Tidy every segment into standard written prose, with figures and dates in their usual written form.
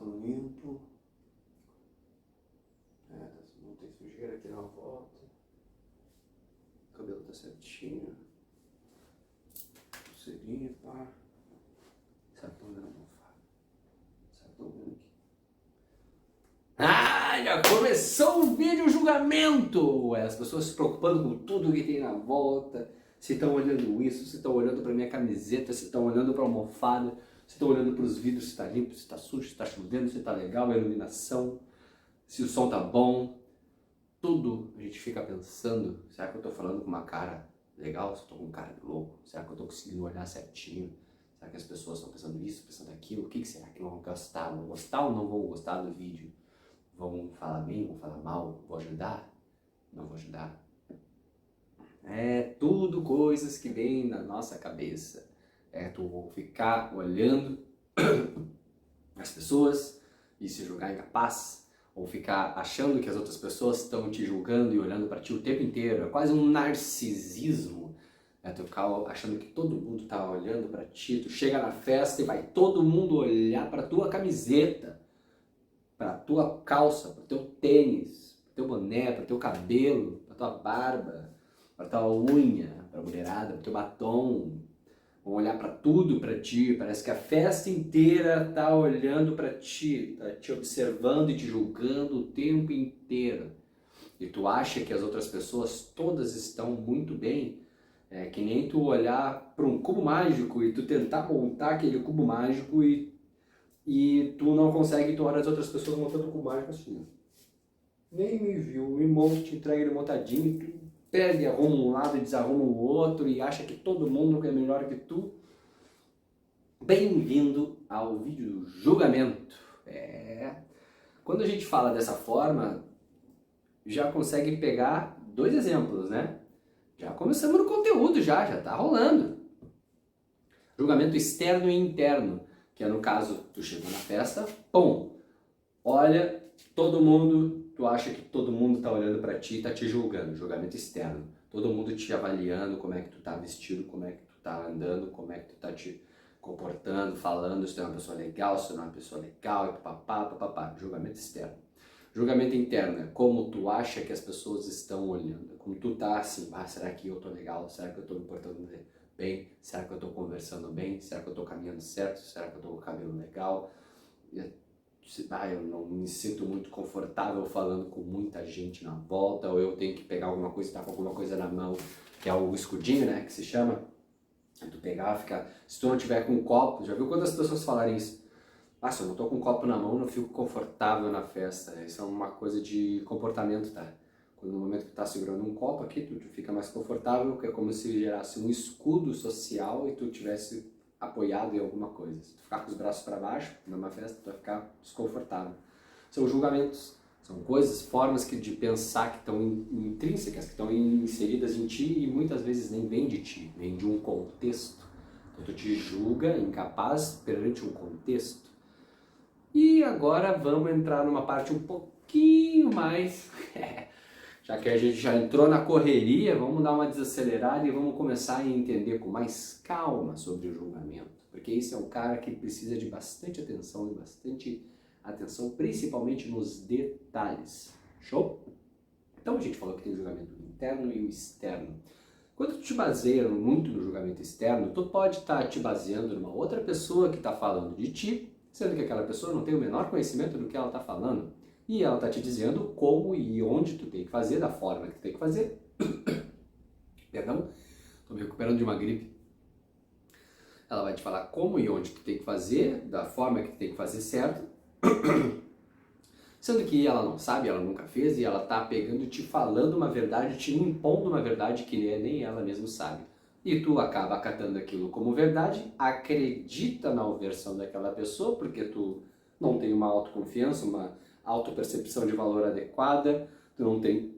tão limpo. Não tem sujeira aqui na volta. O cabelo tá certinho. Pulseirinha, pá. Será que estão vendo a almofada? Será que estão vendo aqui? Ah, já começou o vídeo julgamento! As pessoas se preocupando com tudo que tem na volta. Se estão olhando isso, se estão olhando para minha camiseta, se estão olhando para a almofada, se estão olhando para os vidros, se está limpo, se está sujo, se está chovendo, se está legal a iluminação, se o som tá bom. Tudo a gente fica pensando, será que eu tô falando com uma cara legal? Se eu tô com cara de louco? Será que eu tô conseguindo olhar certinho? Será que as pessoas estão pensando isso, pensando aquilo? O que será que vão gostar? Vão gostar ou não vão gostar do vídeo? Vão falar bem, vão falar mal? Vou ajudar? Não vou ajudar? É tudo coisas que vêm na nossa cabeça. É tu ficar olhando as pessoas e se julgar incapaz, ou ficar achando que as outras pessoas estão te julgando e olhando para ti o tempo inteiro. É quase um narcisismo. É tu ficar achando que todo mundo tá olhando para ti. Tu chega na festa e vai todo mundo olhar para tua camiseta, para tua calça, para teu tênis, para teu boné, para teu cabelo, para tua barba, para tua unha, para a mulherada, para teu batom. Vão olhar para tudo para ti, parece que a festa inteira tá olhando para ti, tá te observando e te julgando o tempo inteiro. E tu acha que as outras pessoas todas estão muito bem. É que nem tu olhar para um cubo mágico e tu tentar montar aquele cubo mágico e tu não consegue, tu olha as outras pessoas montando o cubo mágico assim. Nem me viu, me monta, te entrega ele montadinho, tu pega e arruma um lado e desarruma o outro e acha que todo mundo é melhor que tu. Bem-vindo ao vídeo do julgamento. Quando a gente fala dessa forma, já consegue pegar dois exemplos, né? Já começamos no conteúdo, já tá rolando. Julgamento externo e interno, que é no caso, tu chegou na festa, pum, olha, todo mundo... Tu acha que todo mundo tá olhando pra ti e tá te julgando, julgamento externo. Todo mundo te avaliando, como é que tu tá vestido, como é que tu tá andando, como é que tu tá te comportando, falando, se tu é uma pessoa legal, se tu não é uma pessoa legal, e papapá, julgamento externo. Julgamento interno é como tu acha que as pessoas estão olhando, como tu tá assim, será que eu tô legal, será que eu tô me portando bem, será que eu tô conversando bem, será que eu tô caminhando certo, será que eu tô com o cabelo legal, eu não me sinto muito confortável falando com muita gente na volta, ou eu tenho que pegar alguma coisa, estar com alguma coisa na mão, que é o escudinho, né, que se chama, tu pegar, ficar, se tu não tiver com um copo, já viu quantas pessoas falarem isso? Se eu não tô com um copo na mão, eu não fico confortável na festa, isso é uma coisa de comportamento, tá? Quando no momento que tu tá segurando um copo aqui, tu fica mais confortável, que é como se gerasse um escudo social e tu tivesse apoiado em alguma coisa. Se tu ficar com os braços para baixo, numa festa, tu vai ficar desconfortável. São julgamentos, são coisas, formas de pensar que estão intrínsecas, que estão inseridas em ti e muitas vezes nem vêm de ti, vêm de um contexto. Então tu te julga incapaz perante um contexto. E agora vamos entrar numa parte um pouquinho mais... Já que a gente já entrou na correria, vamos dar uma desacelerada e vamos começar a entender com mais calma sobre o julgamento. Porque esse é um cara que precisa de bastante atenção, principalmente nos detalhes. Show? Então a gente falou que tem o julgamento interno e o externo. Quando tu te baseia muito no julgamento externo, tu pode estar te baseando numa outra pessoa que está falando de ti, sendo que aquela pessoa não tem o menor conhecimento do que ela está falando. E ela está te dizendo como e onde tu tem que fazer, da forma que tu tem que fazer. Perdão, estou me recuperando de uma gripe. Ela vai te falar como e onde tu tem que fazer, da forma que tu tem que fazer certo. Sendo que ela não sabe, ela nunca fez, e ela está pegando e te falando uma verdade, te impondo uma verdade que nem ela mesma sabe. E tu acaba acatando aquilo como verdade, acredita na versão daquela pessoa, porque tu não tem uma autoconfiança, uma autopercepção de valor adequada, tu não tem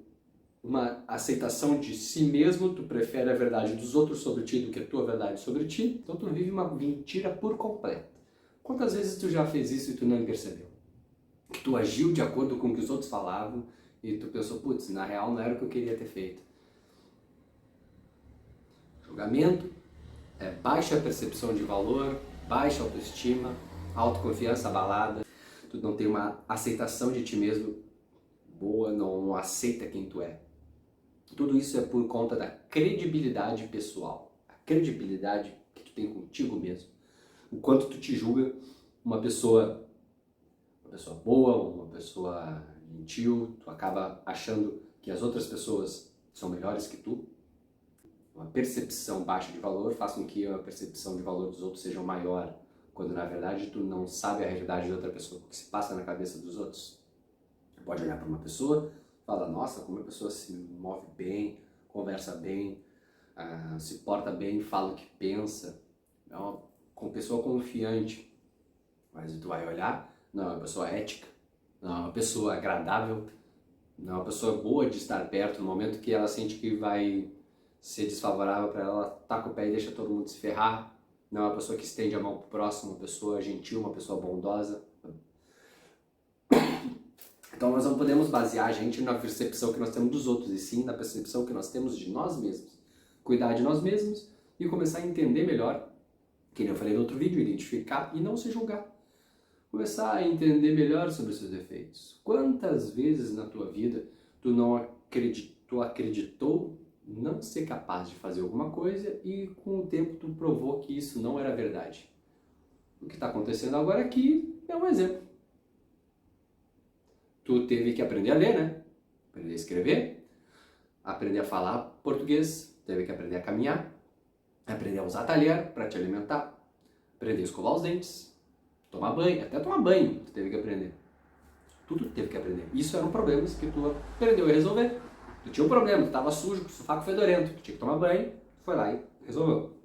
uma aceitação de si mesmo, tu prefere a verdade dos outros sobre ti do que a tua verdade sobre ti, então tu vive uma mentira por completo. Quantas vezes tu já fez isso e tu não percebeu? Que tu agiu de acordo com o que os outros falavam e tu pensou, putz, na real não era o que eu queria ter feito. Julgamento é baixa percepção de valor, baixa autoestima, autoconfiança abalada. tu não tem uma aceitação de ti mesmo boa, não aceita quem tu é. Tudo isso é por conta da credibilidade pessoal, a credibilidade que tu tem contigo mesmo. O quanto tu te julga uma pessoa boa, uma pessoa gentil, tu acaba achando que as outras pessoas são melhores que tu. Uma percepção baixa de valor faz com que a percepção de valor dos outros seja maior, quando na verdade tu não sabe a realidade de outra pessoa, o que se passa na cabeça dos outros. Tu pode olhar para uma pessoa, fala, nossa, como a pessoa se move bem, conversa bem, se porta bem, fala o que pensa, é uma pessoa confiante. Mas tu vai olhar, não é uma pessoa ética, não é uma pessoa agradável, não é uma pessoa boa de estar perto. No momento que ela sente que vai ser desfavorável para ela, ela taca o pé e deixa todo mundo se ferrar. Não é uma pessoa que estende a mão pro próximo, uma pessoa gentil, uma pessoa bondosa. Então nós não podemos basear a gente na percepção que nós temos dos outros, e sim na percepção que nós temos de nós mesmos. Cuidar de nós mesmos e começar a entender melhor, que nem eu falei no outro vídeo, identificar e não se julgar. Começar a entender melhor sobre os seus defeitos. Quantas vezes na tua vida tu acreditou não ser capaz de fazer alguma coisa e com o tempo tu provou que isso não era verdade? O que está acontecendo agora aqui é um exemplo. Tu teve que aprender a ler, né? Aprender a escrever, aprender a falar português, teve que aprender a caminhar, aprender a usar talher para te alimentar, aprender a escovar os dentes, tomar banho, até tomar banho tu teve que aprender. Tudo tu teve que aprender. Isso eram problemas que tu aprendeu a resolver. Tu tinha um problema, tu estava sujo, com o sovaco fedorento, tu tinha que tomar banho, tu foi lá e resolveu.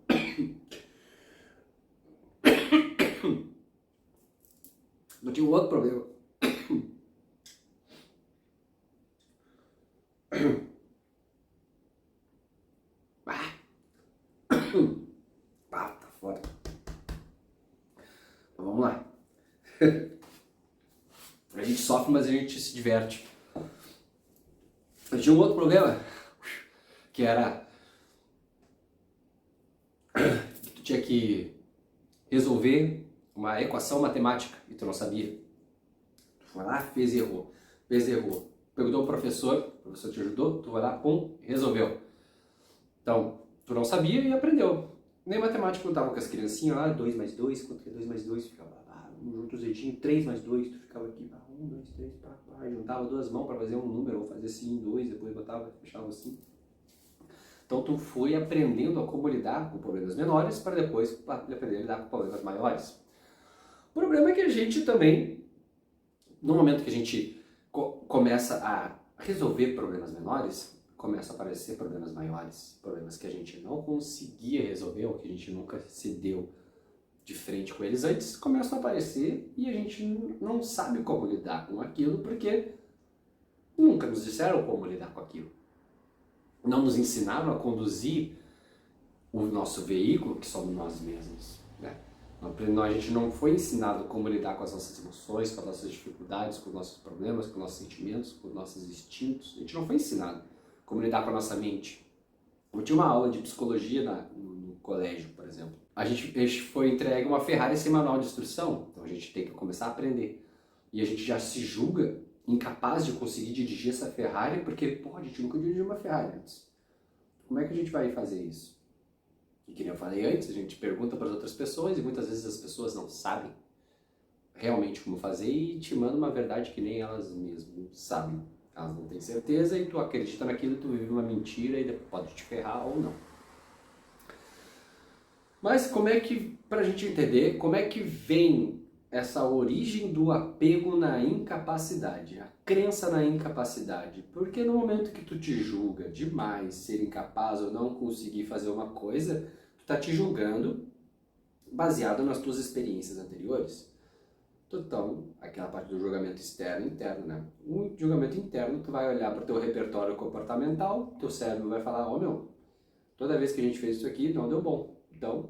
Tu tinha um outro problema. Tá fora. Então vamos lá. A gente sofre, mas a gente se diverte. Eu tinha um outro problema, que era que tu tinha que resolver uma equação matemática e tu não sabia. Tu foi lá, fez e errou. Fez e errou. Perguntou ao professor, o professor te ajudou, tu vai lá, pum, resolveu. Então, tu não sabia e aprendeu. Nem matemática eu tava com as criancinhas lá, 2 mais 2, quanto que é 2 mais 2? Ficava lá, junto os dedinhos, 3 mais 2, tu ficava aqui, 1, 2, 3, pá, juntava duas mãos para fazer um número, ou fazer assim, 2, depois botava, fechava assim. Então tu foi aprendendo a como lidar com problemas menores para depois aprender a lidar com problemas maiores. O problema é que a gente também, no momento que a gente começa a resolver problemas menores, começam a aparecer problemas maiores, problemas que a gente não conseguia resolver ou que a gente nunca se deu de frente com eles antes, começam a aparecer e a gente não sabe como lidar com aquilo porque nunca nos disseram como lidar com aquilo. Não nos ensinaram a conduzir o nosso veículo, que somos nós mesmos, né? A gente não foi ensinado como lidar com as nossas emoções, com as nossas dificuldades, com os nossos problemas, com os nossos sentimentos, com os nossos instintos. A gente não foi ensinado como lidar com a nossa mente. Eu tinha uma aula de psicologia no colégio, por exemplo. A gente foi entregue uma Ferrari sem manual de instrução, então a gente tem que começar a aprender. E a gente já se julga incapaz de conseguir dirigir essa Ferrari porque, pô, a gente nunca dirigiu uma Ferrari antes. Como é que a gente vai fazer isso? E que nem eu falei antes, a gente pergunta para as outras pessoas e muitas vezes as pessoas não sabem realmente como fazer e te mandam uma verdade que nem elas mesmas sabem. Elas não têm certeza e tu acredita naquilo, tu vive uma mentira e pode te ferrar ou não. Mas como é que, pra gente entender, como é que vem essa origem do apego na incapacidade, a crença na incapacidade? Porque no momento que tu te julga demais ser incapaz ou não conseguir fazer uma coisa, tu tá te julgando baseado nas tuas experiências anteriores. Então, aquela parte do julgamento externo e interno, né? O julgamento interno, tu vai olhar para o teu repertório comportamental, teu cérebro vai falar, toda vez que a gente fez isso aqui, não deu bom. Então,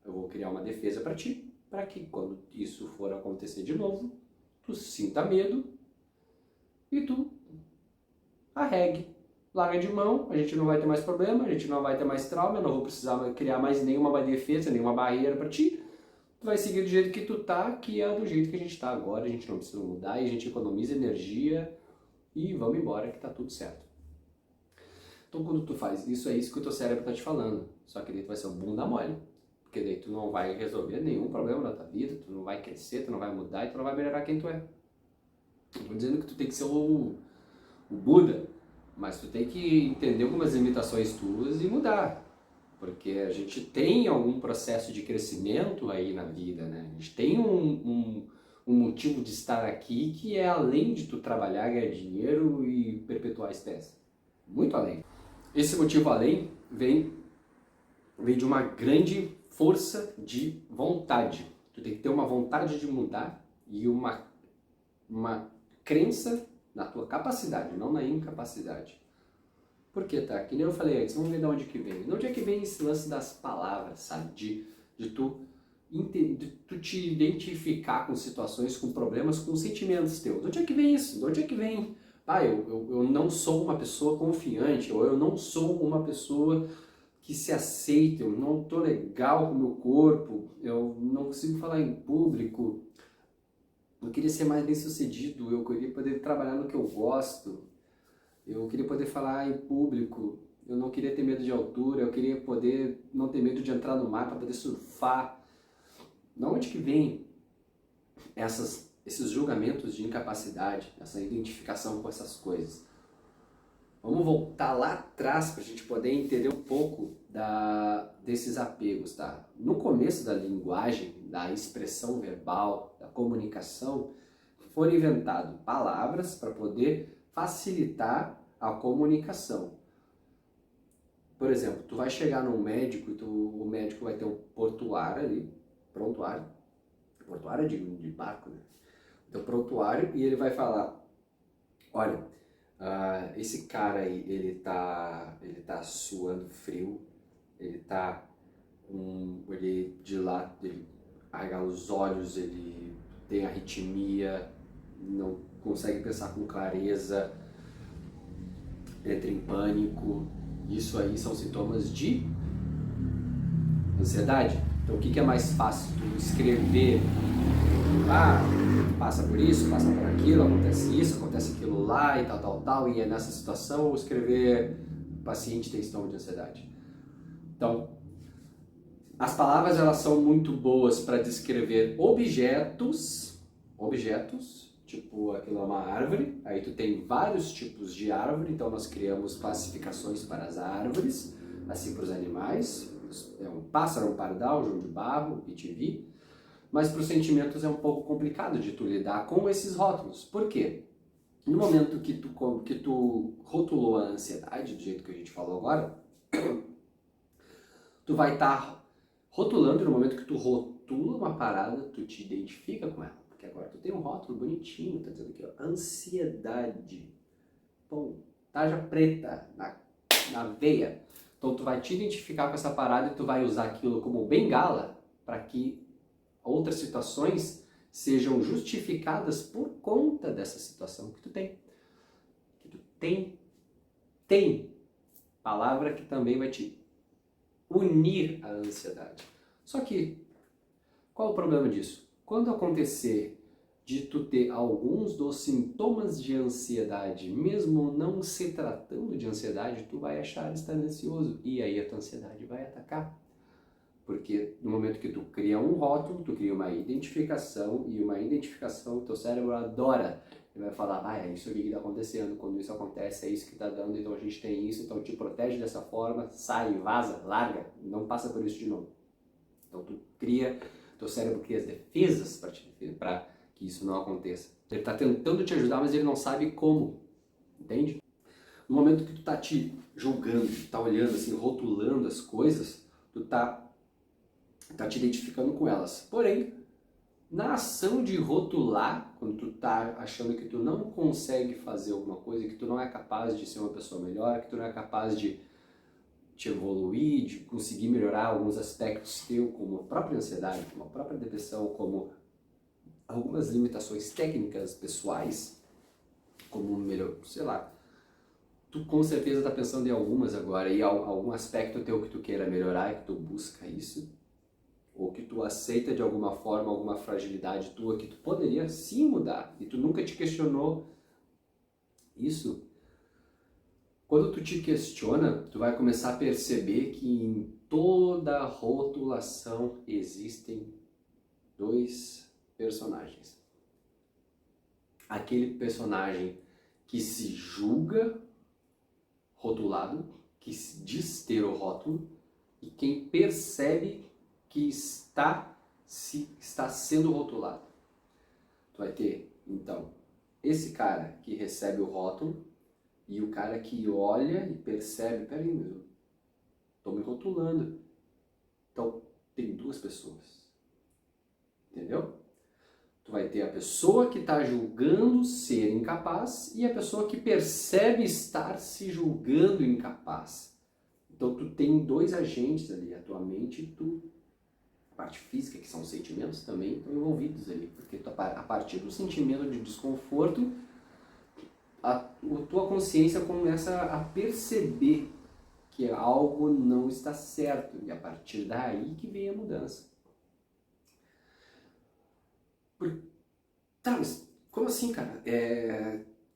eu vou criar uma defesa para ti, para que quando isso for acontecer de novo, tu sinta medo e tu arregue. Larga de mão, a gente não vai ter mais problema, a gente não vai ter mais trauma, eu não vou precisar criar mais nenhuma defesa, nenhuma barreira para ti. tu vai seguir do jeito que tu tá, que é do jeito que a gente tá agora, a gente não precisa mudar e a gente economiza energia e vamos embora que tá tudo certo. Então quando tu faz isso, é isso que o teu cérebro tá te falando, só que daí tu vai ser um bunda mole, porque daí tu não vai resolver nenhum problema na tua vida, tu não vai crescer, tu não vai mudar e tu não vai melhorar quem tu é. Não tô dizendo que tu tem que ser o Buda, mas tu tem que entender algumas limitações tuas e mudar. Porque a gente tem algum processo de crescimento aí na vida, né? A gente tem um motivo de estar aqui que é além de tu trabalhar, ganhar dinheiro e perpetuar a espécie. Muito além. Esse motivo além vem de uma grande força de vontade. Tu tem que ter uma vontade de mudar e uma crença na tua capacidade, não na incapacidade. Por que, tá? Que nem eu falei antes, vamos ver de onde que vem. De onde é que vem esse lance das palavras, sabe? De tu te identificar com situações, com problemas, com sentimentos teus. De onde é que vem isso? De onde é que vem? Ah, eu não sou uma pessoa confiante, ou eu não sou uma pessoa que se aceita, eu não tô legal com o meu corpo, eu não consigo falar em público, eu queria ser mais bem sucedido, eu queria poder trabalhar no que eu gosto, eu queria poder falar em público, eu não queria ter medo de altura, eu queria poder não ter medo de entrar no mar para poder surfar. De onde que vem esses julgamentos de incapacidade, essa identificação com essas coisas? Vamos voltar lá atrás para a gente poder entender um pouco desses apegos, tá? No começo da linguagem, da expressão verbal, da comunicação, foram inventadas palavras para poder facilitar a comunicação. Por exemplo, tu vai chegar num médico e o médico vai ter um portuário ali, prontuário de barco, né? Então, prontuário, e ele vai falar, olha, esse cara aí, ele tá suando frio, ele tá ele de lá, ele arregala os olhos, ele tem arritmia, não consegue pensar com clareza, entra em pânico. Isso aí são sintomas de ansiedade. Então o que é mais fácil? Tu escrever, passa por isso, passa por aquilo, acontece isso, acontece aquilo lá e tal, e é nessa situação, ou escrever o paciente tem sintoma de ansiedade. Então, as palavras elas são muito boas para descrever objetos, tipo aquilo é uma árvore, aí tu tem vários tipos de árvore, então nós criamos classificações para as árvores, assim para os animais, é um pássaro, um pardal, joão de barro, pitivi, mas para os sentimentos é um pouco complicado de tu lidar com esses rótulos. Por quê? No momento que tu rotulou a ansiedade, do jeito que a gente falou agora, tu vai estar rotulando, no momento que tu rotula uma parada, tu te identifica com ela. Porque agora tu tem um rótulo bonitinho, tá dizendo aqui, ó, ansiedade. Pô, tarja preta na veia. Então tu vai te identificar com essa parada e tu vai usar aquilo como bengala para que outras situações sejam justificadas por conta dessa situação que tu tem. Que tu tem. Palavra que também vai te unir à ansiedade. Só que, qual o problema disso? Quando acontecer de tu ter alguns dos sintomas de ansiedade, mesmo não se tratando de ansiedade, tu vai achar estar ansioso e aí a tua ansiedade vai atacar. Porque no momento que tu cria um rótulo, tu cria uma identificação e uma identificação o teu cérebro adora. Ele vai falar, é isso aqui que está acontecendo, quando isso acontece é isso que está dando, então a gente tem isso, então te protege dessa forma, sai, vaza, larga, não passa por isso de novo. Então teu cérebro cria as defesas para que isso não aconteça. Ele está tentando te ajudar, mas ele não sabe como, entende? No momento que tu está te julgando, tu está olhando assim, rotulando as coisas, tu está te identificando com elas. Porém, na ação de rotular, quando tu tá achando que tu não consegue fazer alguma coisa, que tu não é capaz de ser uma pessoa melhor, que tu não é capaz de te evoluir, de conseguir melhorar alguns aspectos teus, como a própria ansiedade, como a própria depressão, como algumas limitações técnicas pessoais, como melhor, sei lá, tu com certeza está pensando em algumas agora, e algum aspecto teu que tu queira melhorar e que tu busca isso. ou que tu aceita de alguma forma alguma fragilidade tua que tu poderia sim mudar e tu nunca te questionou isso, quando tu te questiona, tu vai começar a perceber que em toda rotulação existem dois personagens. Aquele personagem que se julga rotulado, que se diz ter o rótulo, e quem percebe que está sendo rotulado. Tu vai ter, então, esse cara que recebe o rótulo e o cara que olha e percebe, peraí, mas eu tô me rotulando. Então, tem duas pessoas. Entendeu? Tu vai ter a pessoa que está julgando ser incapaz e a pessoa que percebe estar se julgando incapaz. Então tu tem dois agentes ali, a tua mente e tu, a parte física, que são os sentimentos, também estão envolvidos ali. Porque tu, a partir do sentimento de desconforto, a tua consciência começa a perceber que algo não está certo. E a partir daí que vem a mudança. Tá, mas como assim, cara?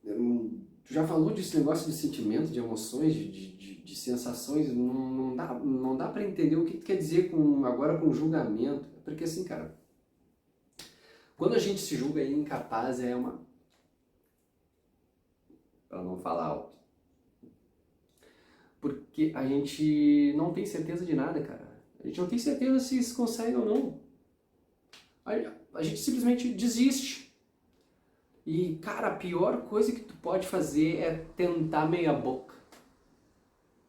Tu já falou desse negócio de sentimento, de emoções, de sensações, não dá para entender o que tu quer dizer agora com julgamento. Porque assim, cara, quando a gente se julga incapaz para não falar alto. Porque a gente não tem certeza de nada, cara. A gente não tem certeza se isso consegue ou não. A gente simplesmente desiste. E, cara, a pior coisa que tu pode fazer é tentar meia boca.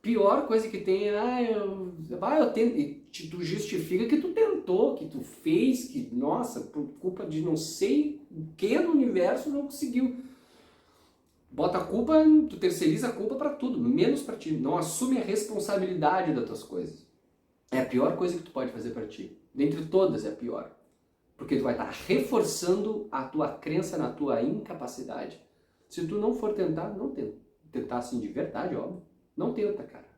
Pior coisa que tem é, eu tento, e tu justifica que tu tentou, que tu fez, que, nossa, por culpa de não sei o que no universo não conseguiu. Bota a culpa, tu terceiriza a culpa pra tudo, menos pra ti. Não assume a responsabilidade das tuas coisas. É a pior coisa que tu pode fazer pra ti. Dentre todas é a pior. Porque tu vai estar reforçando a tua crença na tua incapacidade. Se tu não for tentar, não tenta. Tentar assim de verdade, óbvio. Não tenta, cara.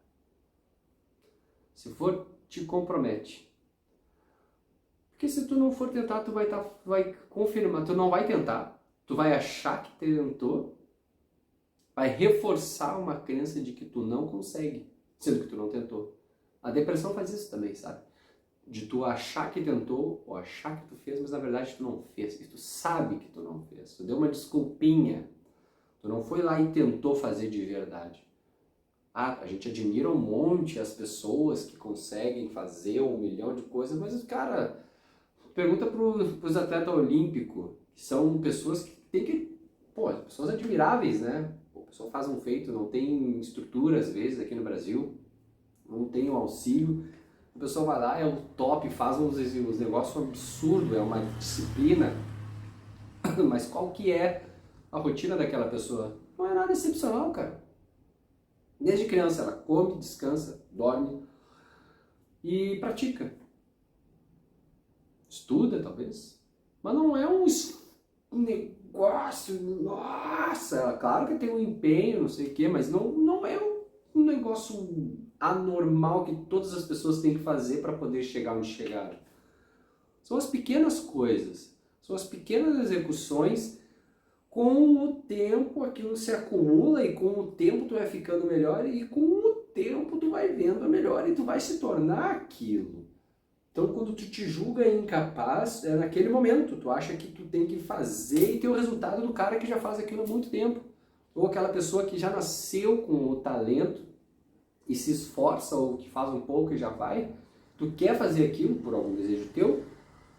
Se for, te compromete. Porque se tu não for tentar, tu vai confirmar. Tu não vai tentar. Tu vai achar que tentou. Vai reforçar uma crença de que tu não consegue, sendo que tu não tentou. A depressão faz isso também, sabe? De tu achar que tentou, ou achar que tu fez, mas na verdade tu não fez. E tu sabe que tu não fez. Tu deu uma desculpinha. Tu não foi lá e tentou fazer de verdade. A gente admira um monte as pessoas que conseguem fazer 1 milhão de coisas, mas, cara, pergunta pros atletas olímpicos, que são pessoas que tem que... Pô, pessoas admiráveis, né? A pessoa faz um feito, não tem estrutura às vezes aqui no Brasil, não tem um auxílio. A pessoa vai lá, é o top, faz uns negócios absurdos, é uma disciplina. Mas qual que é a rotina daquela pessoa? Não é nada excepcional, cara. Desde criança ela come, descansa, dorme e pratica. Estuda, talvez. Mas não é um negócio, nossa, claro que tem um empenho, não sei o quê, mas não é um negócio anormal que todas as pessoas têm que fazer para poder chegar onde chegaram. São as pequenas coisas, são as pequenas execuções. Com o tempo aquilo se acumula e com o tempo tu vai ficando melhor e com o tempo tu vai vendo a melhor e tu vai se tornar aquilo. Então quando tu te julga incapaz, é naquele momento, tu acha que tu tem que fazer e ter o resultado do cara que já faz aquilo há muito tempo. Ou aquela pessoa que já nasceu com o talento e se esforça ou que faz um pouco e já vai. Tu quer fazer aquilo por algum desejo teu,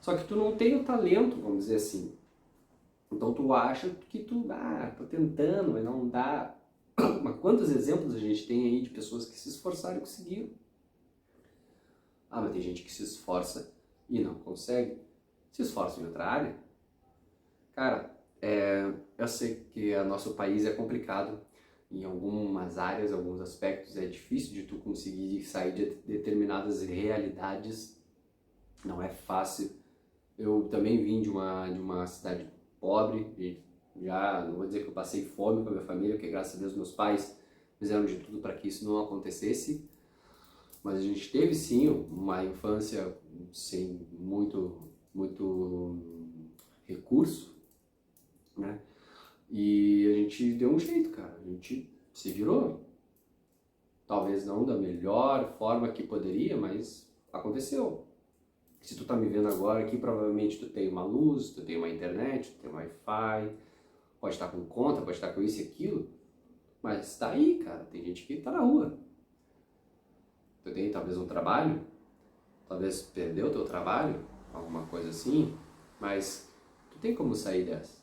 só que tu não tem o talento, vamos dizer assim. Então tu acha que tô tentando, mas não dá. Mas quantos exemplos a gente tem aí de pessoas que se esforçaram e conseguiram? Mas tem gente que se esforça e não consegue. Se esforça em outra área. Cara, eu sei que o nosso país é complicado. Em algumas áreas, alguns aspectos, é difícil de tu conseguir sair de determinadas realidades. Não é fácil. Eu também vim de uma cidade pobre, e já não vou dizer que eu passei fome com a minha família, porque graças a Deus meus pais fizeram de tudo para que isso não acontecesse, mas a gente teve sim uma infância sem muito recurso, né? E a gente deu um jeito, cara, a gente se virou. Talvez não da melhor forma que poderia, mas aconteceu. Se tu tá me vendo agora aqui, provavelmente tu tem uma luz, tu tem uma internet, tu tem um Wi-Fi, pode estar com conta, pode estar com isso e aquilo, mas tá aí, cara, tem gente que tá na rua. Tu tem talvez um trabalho, talvez perdeu o teu trabalho, alguma coisa assim, mas tu tem como sair dessa.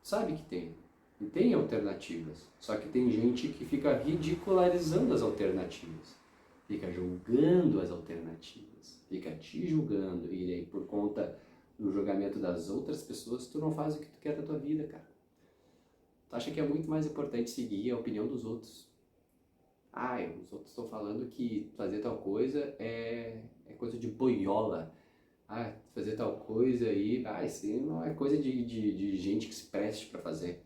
Sabe que tem. E tem alternativas. Só que tem gente que fica ridicularizando as alternativas. Fica julgando as alternativas. Fica te julgando. E aí, por conta do julgamento das outras pessoas, tu não faz o que tu quer da tua vida, cara. Tu acha que é muito mais importante seguir a opinião dos outros. Ah, os outros estão falando que fazer tal coisa é coisa de boiola. Ah, fazer tal coisa aí, isso não é coisa de gente que se preste pra fazer.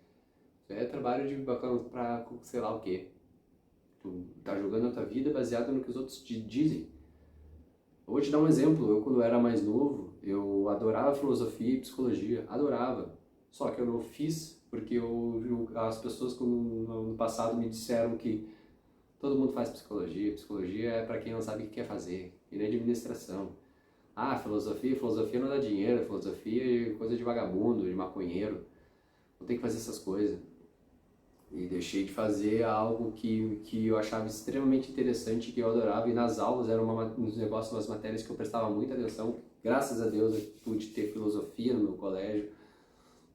Isso é trabalho de bacana pra sei lá o quê. Tu tá jogando a tua vida baseado no que os outros te dizem. Eu vou te dar um exemplo. Eu, quando era mais novo, eu adorava filosofia e psicologia. Adorava. Só que eu não fiz porque as pessoas no passado me disseram que todo mundo faz psicologia. Psicologia é para quem não sabe o que quer fazer. E na administração. Ah, filosofia não dá dinheiro. Filosofia é coisa de vagabundo, de maconheiro. Não tem que fazer essas coisas. E deixei de fazer algo que eu achava extremamente interessante, que eu adorava. E nas aulas eram uns negócios, umas matérias que eu prestava muita atenção. Graças a Deus eu pude ter filosofia no meu colégio.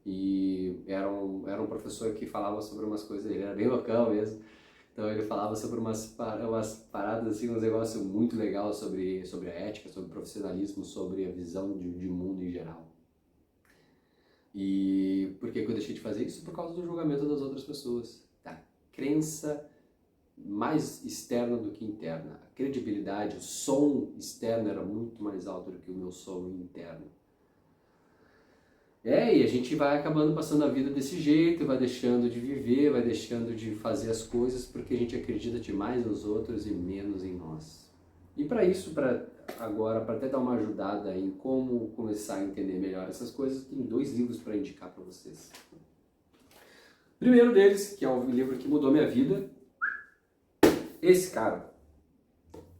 E era um professor que falava sobre umas coisas, ele era bem local mesmo. Então ele falava sobre umas paradas, assim, uns negócios muito legais sobre a ética, sobre o profissionalismo, sobre a visão de mundo em geral. E por que eu deixei de fazer isso? Por causa do julgamento das outras pessoas, da crença mais externa do que interna. A credibilidade, o som externo era muito mais alto do que o meu som interno. E a gente vai acabando passando a vida desse jeito, vai deixando de viver, vai deixando de fazer as coisas porque a gente acredita demais nos outros e menos em nós. E para isso, para até dar uma ajudada em como começar a entender melhor essas coisas, tem 2 livros para indicar para vocês. O primeiro deles, que é um livro que mudou minha vida, esse cara,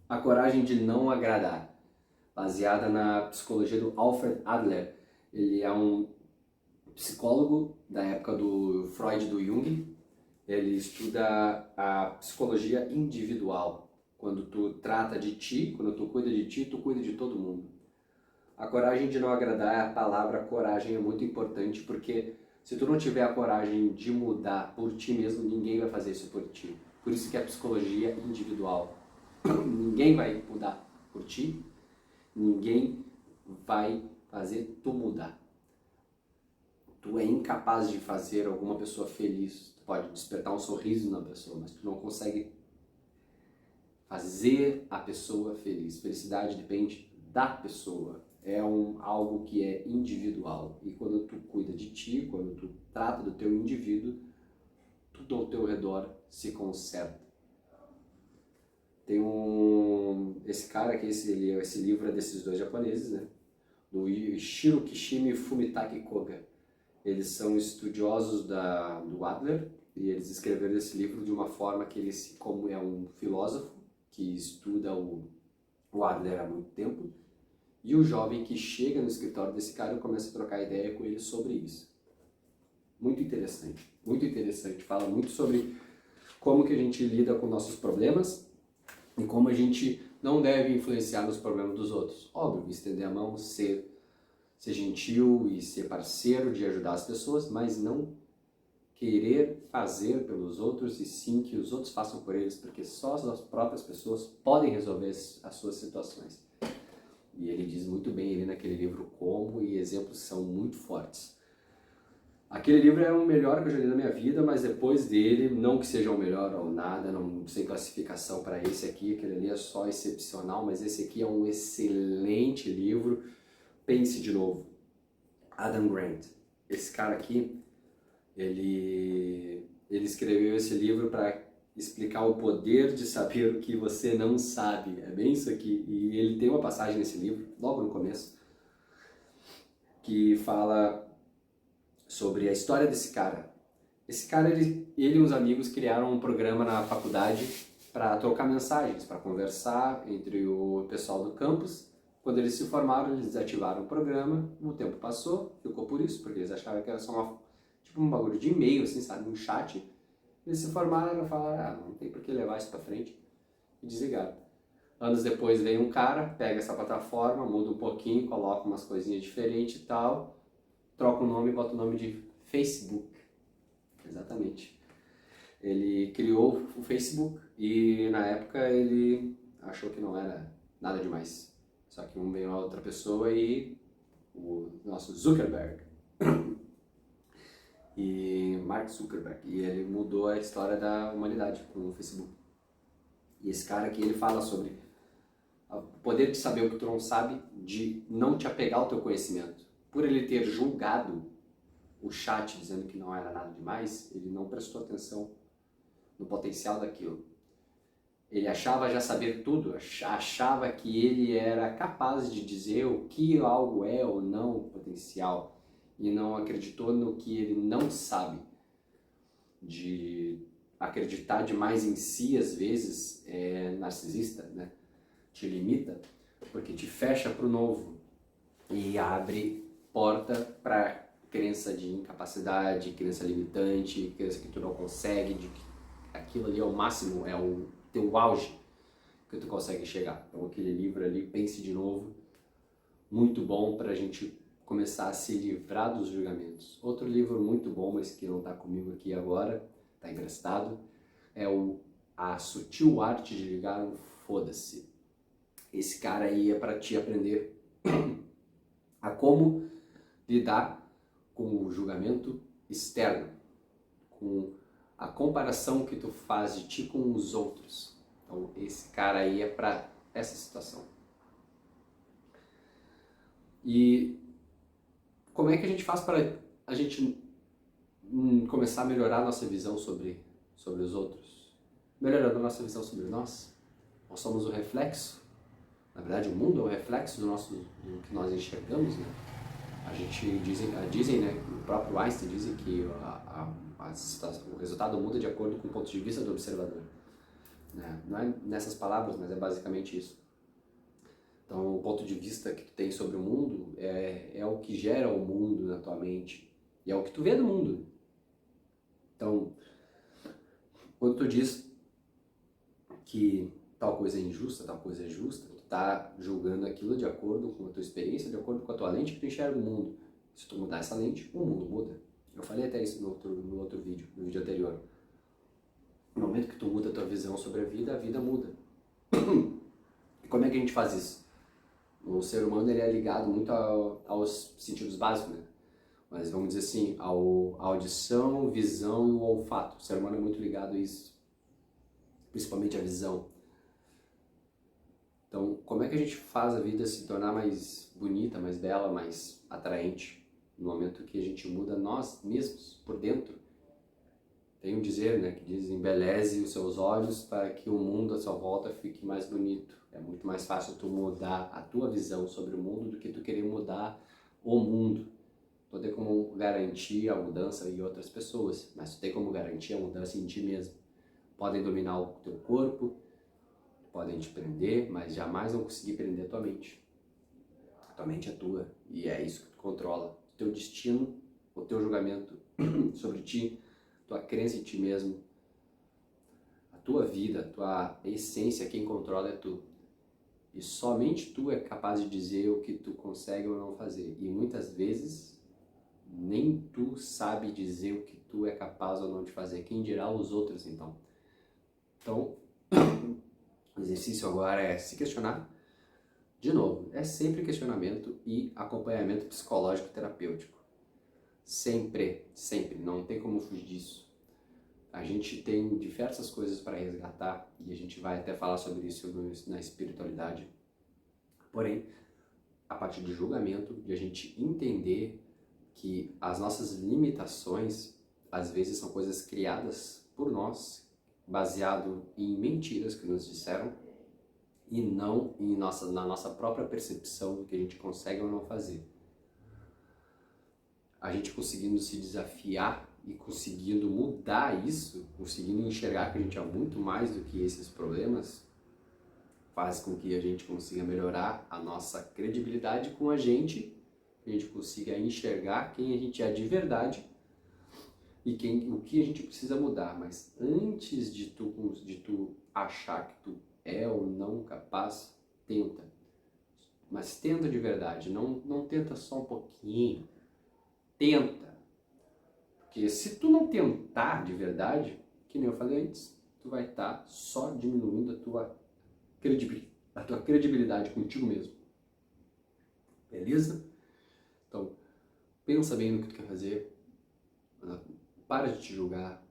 A Coragem de Não Agradar, baseada na psicologia do Alfred Adler. Ele é um psicólogo da época do Freud e do Jung. Ele estuda a psicologia individual. Quando tu trata de ti, quando tu cuida de ti, tu cuida de todo mundo. A coragem de não agradar, a palavra coragem é muito importante, porque se tu não tiver a coragem de mudar por ti mesmo, ninguém vai fazer isso por ti. Por isso que é a psicologia individual. Ninguém vai mudar por ti, ninguém vai fazer tu mudar. Tu é incapaz de fazer alguma pessoa feliz. Tu pode despertar um sorriso na pessoa, mas tu não consegue fazer a pessoa feliz. Felicidade depende da pessoa. É algo que é individual. E quando tu cuida de ti, quando tu trata do teu indivíduo, tudo ao teu redor se conserta. Tem esse cara aqui, esse livro é desses 2 japoneses, né? Do Shiro Kishimi e Fumitake Koga. Eles são estudiosos do Adler e eles escreveram esse livro de uma forma que como é um filósofo que estuda o Adler há muito tempo, e o jovem que chega no escritório desse cara e começa a trocar ideia com ele sobre isso. Muito interessante, muito interessante. Fala muito sobre como que a gente lida com nossos problemas e como a gente não deve influenciar nos problemas dos outros. Óbvio, estender a mão, ser gentil e ser parceiro de ajudar as pessoas, mas não querer fazer pelos outros e sim que os outros façam por eles, porque só as próprias pessoas podem resolver as suas situações. E ele diz muito bem ali naquele livro como, e exemplos são muito fortes. Aquele livro é o melhor que eu já li na minha vida, mas depois dele, não que seja o melhor ou nada, não sem classificação para esse aqui, aquele ali é só excepcional, mas esse aqui é um excelente livro. Pense de novo. Adam Grant. Esse cara aqui, ele escreveu esse livro para explicar o poder de saber o que você não sabe. É bem isso aqui. E ele tem uma passagem nesse livro, logo no começo, que fala sobre a história desse cara. Esse cara, ele e uns amigos criaram um programa na faculdade para trocar mensagens, para conversar entre o pessoal do campus. Quando eles se formaram, eles desativaram o programa, o tempo passou, ficou por isso, porque eles achavam que era só tipo um bagulho de e-mail, assim, sabe, um chat. Eles se formaram e falaram, não tem por que levar isso para frente, e desligaram. Anos depois vem um cara, pega essa plataforma, muda um pouquinho, coloca umas coisinhas diferentes e tal, troca o nome e bota o nome de Facebook. Exatamente. Ele criou o Facebook e na época ele achou que não era nada demais. Só que veio uma outra pessoa e o nosso Zuckerberg, e Mark Zuckerberg, e ele mudou a história da humanidade com o Facebook. E esse cara aqui, ele fala sobre o poder de saber o que tu não sabe, de não te apegar ao teu conhecimento. Por ele ter julgado o chat dizendo que não era nada demais, ele não prestou atenção no potencial daquilo. Ele achava já saber tudo, achava que ele era capaz de dizer o que algo é ou não potencial, e não acreditou no que ele não sabe. De acreditar demais em si, às vezes, é narcisista, né? Te limita, porque te fecha para o novo e abre porta para crença de incapacidade, crença limitante, crença que tu não consegue, de que aquilo ali é o máximo, é o teu auge que tu consegue chegar. Então aquele livro ali, Pense de Novo, muito bom para a gente começar a se livrar dos julgamentos. Outro livro muito bom, mas que não está comigo aqui agora, está emprestado, é A Sutil Arte de Ligar um Foda-se. Esse cara aí é para te aprender a como lidar com o julgamento externo, com a comparação que tu faz de ti com os outros. Então esse cara aí é para essa situação. E como é que a gente faz para a gente começar a melhorar a nossa visão sobre os outros? Melhorando a nossa visão sobre nós. Nós somos o reflexo. Na verdade, o mundo é o reflexo do que nós enxergamos, né? A gente dizem, né, o próprio Einstein diz que o resultado muda de acordo com o ponto de vista do observador. Né? Não é nessas palavras, mas é basicamente isso. Então, o ponto de vista que tu tem sobre o mundo é o que gera o mundo na tua mente. E é o que tu vê do mundo. Então, quando tu diz que tal coisa é injusta, tal coisa é justa, tu tá julgando aquilo de acordo com a tua experiência, de acordo com a tua lente que tu enxerga o mundo. Se tu mudar essa lente, o mundo muda. Eu falei até isso no outro vídeo, no vídeo anterior. No momento que tu muda a tua visão sobre a vida muda. E como é que a gente faz isso? O ser humano ele é ligado muito aos sentidos básicos, né? Mas vamos dizer assim, a audição, visão e o olfato. O ser humano é muito ligado a isso, principalmente a visão. Então, como é que a gente faz a vida se tornar mais bonita, mais bela, mais atraente? No momento que a gente muda nós mesmos, por dentro. Tem um dizer, né, que diz, embeleze os seus olhos para que o mundo à sua volta fique mais bonito. É muito mais fácil tu mudar a tua visão sobre o mundo do que tu querer mudar o mundo. Tu tem como garantir a mudança em outras pessoas, mas tu tem como garantir a mudança em ti mesmo. Podem dominar o teu corpo, podem te prender, mas jamais vão conseguir prender a tua mente. A tua mente é tua e é isso que tu controla. O teu destino, o teu julgamento sobre ti, tua crença em ti mesmo, a tua vida, a tua essência, quem controla é tu. E somente tu é capaz de dizer o que tu consegue ou não fazer. E muitas vezes nem tu sabe dizer o que tu é capaz ou não de fazer. Quem dirá os outros, então? Então, o exercício agora é se questionar. De novo, é sempre questionamento e acompanhamento psicológico terapêutico. Sempre, sempre. Não tem como fugir disso. A gente tem diversas coisas para resgatar e a gente vai até falar sobre isso na espiritualidade. Porém, a partir do julgamento, de a gente entender que as nossas limitações, às vezes, são coisas criadas por nós, baseado em mentiras que nos disseram e não na nossa própria percepção do que a gente consegue ou não fazer. A gente conseguindo se desafiar e conseguindo mudar isso, conseguindo enxergar que a gente é muito mais do que esses problemas, faz com que a gente consiga melhorar a nossa credibilidade com a gente consiga enxergar quem a gente é de verdade e o que a gente precisa mudar. Mas antes de tu achar que tu é ou não capaz, tenta. Mas tenta de verdade, não tenta só um pouquinho. Tenta. Porque se tu não tentar de verdade, que nem eu falei antes, tu vai estar só diminuindo a tua credibilidade contigo mesmo. Beleza? Então, pensa bem no que tu quer fazer. Para de te julgar.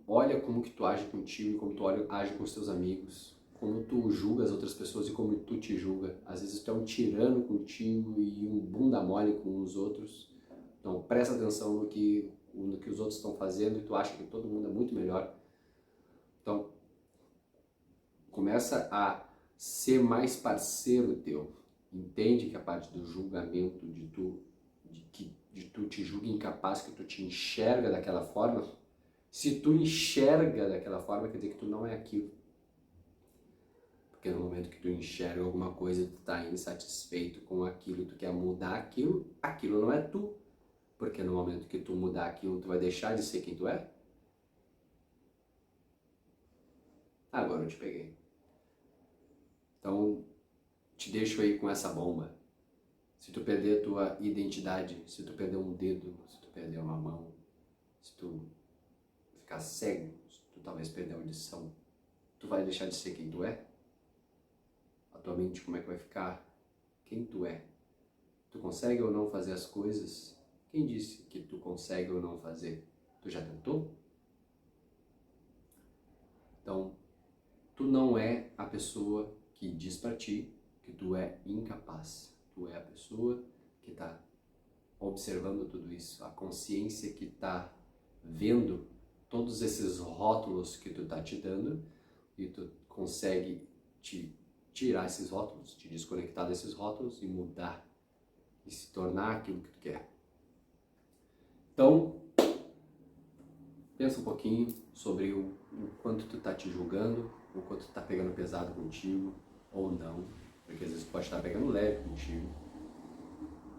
Olha como que tu age contigo, como tu age com os teus amigos, como tu julga as outras pessoas e como tu te julga. Às vezes tu é um tirano contigo e um bunda mole com os outros. Então presta atenção no que os outros estão fazendo e tu acha que todo mundo é muito melhor. Então começa a ser mais parceiro teu. Entende que a parte do julgamento, de tu te julga incapaz, que tu te enxerga daquela forma. Se tu enxerga daquela forma, quer dizer que tu não é aquilo. Porque no momento que tu enxerga alguma coisa, tu tá insatisfeito com aquilo, tu quer mudar aquilo, aquilo não é tu. Porque no momento que tu mudar aquilo, tu vai deixar de ser quem tu é? Agora eu te peguei. Então, te deixo aí com essa bomba. Se tu perder a tua identidade, se tu perder um dedo, se tu perder uma mão, se tu ficar cego, se tu talvez perder a audição, tu vai deixar de ser quem tu é? A tua mente como é que vai ficar? Quem tu é? Tu consegue ou não fazer as coisas? Quem disse que tu consegue ou não fazer? Tu já tentou? Então, tu não é a pessoa que diz pra ti que tu é incapaz. Tu é a pessoa que está observando tudo isso, a consciência que está vendo todos esses rótulos que tu tá te dando e tu consegue te tirar esses rótulos, te desconectar desses rótulos e mudar e se tornar aquilo que tu quer. Então, pensa um pouquinho sobre o quanto tu tá te julgando, o quanto tu tá pegando pesado contigo ou não, porque às vezes tu pode estar pegando leve contigo.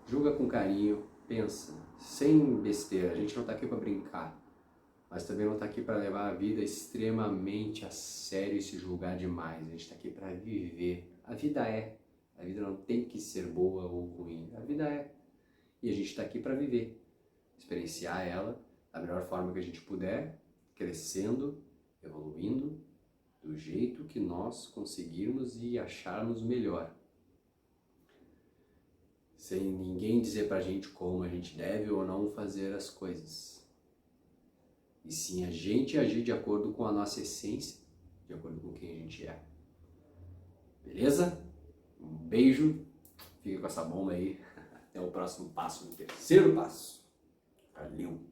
Julga com carinho, pensa, sem besteira. A gente não tá aqui para brincar, mas também não tá aqui para levar a vida extremamente a sério e se julgar demais. A gente tá aqui para viver. A vida não tem que ser boa ou ruim, a vida é. E a gente tá aqui para viver, experienciar ela da melhor forma que a gente puder, crescendo, evoluindo, do jeito que nós conseguirmos e acharmos melhor. Sem ninguém dizer pra gente como a gente deve ou não fazer as coisas. E sim a gente agir de acordo com a nossa essência, de acordo com quem a gente é. Beleza? Um beijo, fica com essa bomba aí. Até o próximo passo, o terceiro passo. Valeu!